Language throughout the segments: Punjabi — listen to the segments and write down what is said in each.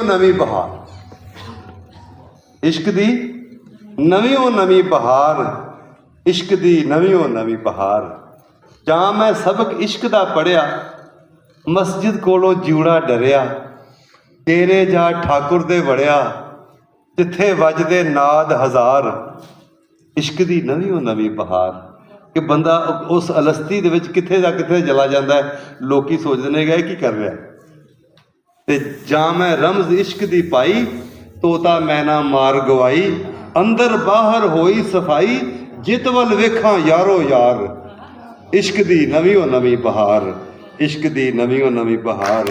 ਨਵੀਂ ਬਹਾਰ, ਇਸ਼ਕ ਦੀ ਨਵੀਂ ਨਵੀਂ ਬਹਾਰ, ਇਸ਼ਕ ਦੀ ਨਵੀਂ ਨਵੀਂ ਬਹਾਰ। ਜਾਂ ਮੈਂ ਸਬਕ ਇਸ਼ਕ ਦਾ ਪੜ੍ਹਿਆ, ਮਸਜਿਦ ਕੋਲੋਂ ਜਿਉੜਾ ਡਰਿਆ, ਤੇਰੇ ਜਾ ਠਾਕੁਰ ਦੇ ਵੜਿਆ, ਜਿੱਥੇ ਵੱਜਦੇ ਨਾਦ ਹਜ਼ਾਰ। ਇਸ਼ਕ ਦੀ ਨਵੀਂ ਬਹਾਰ ਕਿ ਬੰਦਾ ਉਸ ਅਲਸਤੀ ਦੇ ਵਿੱਚ ਕਿੱਥੇ ਦਾ ਕਿੱਥੇ ਚਲਾ ਜਾਂਦਾ ਹੈ, ਲੋਕੀ ਸੋਚਦੇ ਨੇ ਕਿ ਇਹ ਕੀ ਕਰ ਰਿਹਾ। ਤੇ ਜਾਂ ਮੈਂ ਰਮਜ਼ ਇਸ਼ਕ ਦੀ ਪਾਈ, ਤੋਤਾ ਮੈਨਾ ਮਾਰ ਗਵਾਈ, ਅੰਦਰ ਬਾਹਰ ਹੋਈ ਸਫਾਈ, ਜਿਤ ਵੱਲ ਵੇਖਾਂ ਯਾਰੋ ਯਾਰ। ਇਸ਼ਕ ਦੀ ਨਵੀਂ ਬਹਾਰ, ਇਸ਼ਕ ਦੀ ਨਵੀਂ ਬਹਾਰ।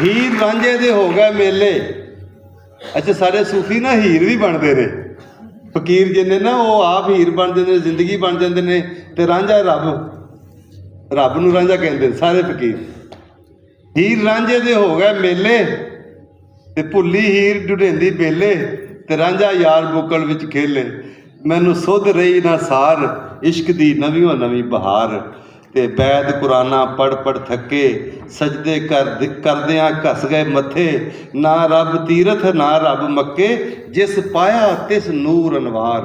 ਹੀਰ ਰਾਂਝੇ ਦੇ ਹੋ ਗਏ ਮੇਲੇ। ਅੱਛਾ, ਸਾਡੇ ਸੂਫੀ ਨਾ ਹੀਰ ਵੀ ਬਣਦੇ ਨੇ, ਫਕੀਰ ਜਿਹਨੇ ਨਾ ਉਹ ਆਪ ਹੀਰ ਬਣ ਜਾਂਦੇ ਨੇ, ਜ਼ਿੰਦਗੀ ਬਣ ਜਾਂਦੇ ਨੇ, ਤੇ ਰਾਂਝਾ ਰੱਬ ਨੂੰ ਰਾਂਝਾ ਕਹਿੰਦੇ ਨੇ ਸਾਰੇ ਫਕੀਰ। ਹੀਰ ਰਾਂਝੇ ਦੇ ਹੋ ਗਏ ਮੇਲੇ, ਤੇ ਭੁੱਲੀ ਹੀਰ ਢੁਢੇਂਦੀ ਬੇਲੇ, ਤੇ ਰਾਂਝਾ ਯਾਰ ਬੁੱਕਲ ਵਿੱਚ ਖੇਲੇ। ਮੈਨੂੰ ਸੁੱਧ ਰਹੀ ਨਾ ਸਾਰ, ਇਸ਼ਕ ਦੀ ਨਵੀਂ ਬਹਾਰ। ਤੇ ਬੈਦ ਕੁਰਾਨਾ ਪੜ੍ਹ ਥੱਕੇ, ਸਜਦੇ ਕਰਦਿਆਂ ਘਸ ਗਏ ਮੱਥੇ। ਨਾ ਰੱਬ ਤੀਰਥ ਨਾ ਰੱਬ ਮੱਕੇ, ਜਿਸ ਪਾਇਆ ਤਿਸ ਨੂਰ ਅਨਵਾਰ।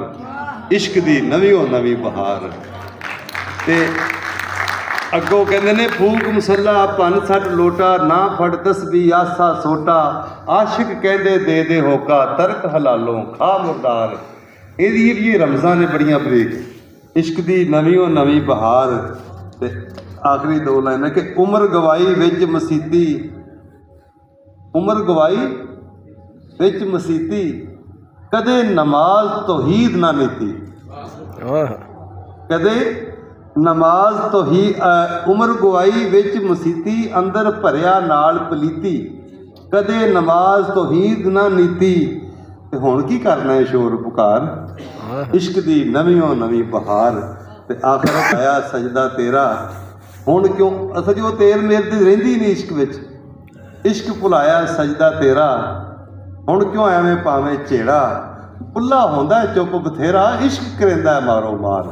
ਇਸ਼ਕ ਦੀ ਨਵੀਂ ਬਹਾਰ। ਤੇ ਅੱਗੋਂ ਕਹਿੰਦੇ ਨੇ ਫੂਕ ਮਸੱਲਾ ਭੰਨ ਸੱਟ ਲੋਟਾ, ਨਾ ਫੜ ਤਸਬੀ ਆਸਾ ਸੋਟਾ। ਆਸ਼ਿਕ ਕਹਿੰਦੇ ਦੇ ਹੋਕਾ, ਤਰਕ ਹਲਾਲੋਂ ਖਾ ਮੁਰਦਾਰ। ਇਹ ਰਮਜ਼ਾਂ ਨੇ ਬੜੀਆਂ ਬਰੀਕ। ਇਸ਼ਕ ਦੀ ਨਵੀਂ ਬਹਾਰ। ਤੇ ਆਖਰੀ ਦੋ ਲਾਈਨਾਂ ਕਿ ਉਮਰ ਗਵਾਈ ਵਿੱਚ ਮਸੀਤੀ, ਉਮਰ ਗਵਾਈ ਵਿੱਚ ਮਸੀਤੀ, ਕਦੇ ਨਮਾਜ਼ ਤੌਹੀਦ ਨਾ ਨੀਤੀ। ਕਦੇ ਨਮਾਜ਼ ਉਮਰ ਗਵਾਈ ਵਿੱਚ ਮਸੀਤੀ, ਅੰਦਰ ਭਰਿਆ ਨਾਲ ਪਲੀਤੀ, ਕਦੇ ਨਮਾਜ਼ ਤੌਹੀਦ ਨਾ ਨੀਤੀ। ਤੇ ਹੁਣ ਕੀ ਕਰਨਾ ਹੈ ਸ਼ੋਰ ਪੁਕਾਰ। ਇਸ਼ਕ ਦੀ ਨਵੀਂ ਬਹਾਰ। ਤੇ ਆਖਰ ਆਇਆ ਸਜਦਾ ਤੇਰਾ। ਹੁਣ ਕਿਉਂ ਅਸਲ ਉਹ ਤੇਰ ਮੇਰ ਦੀ ਰਹਿੰਦੀ ਨਹੀਂ ਇਸ਼ਕ ਵਿੱਚ, ਇਸ਼ਕ ਭੁਲਾਇਆ ਸਜਦਾ ਤੇਰਾ। ਹੁਣ ਕਿਉਂ ਐਵੇਂ ਪਾਵੇਂ ਝੇੜਾ, ਬੁੱਲਾ ਹੁੰਦਾ ਚੁੱਪ ਬਥੇਰਾ, ਇਸ਼ਕ ਕਰਿੰਦਾ ਮਾਰੋ ਮਾਰ।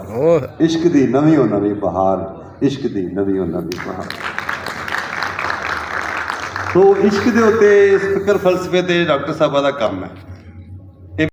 ਇਸ਼ਕ ਦੀ ਨਵੀਂ ਬਹਾਰ, ਇਸ਼ਕ ਦੀ ਨਵੀਂ ਬਹਾਰ। ਸੋ ਇਸ਼ਕ ਦੇ ਉੱਤੇ ਇਸ ਫਿਕਰ ਫਲਸਫੇ ਤੇ ਡਾਕਟਰ ਸਾਹਿਬਾਂ ਦਾ ਕੰਮ ਹੈ।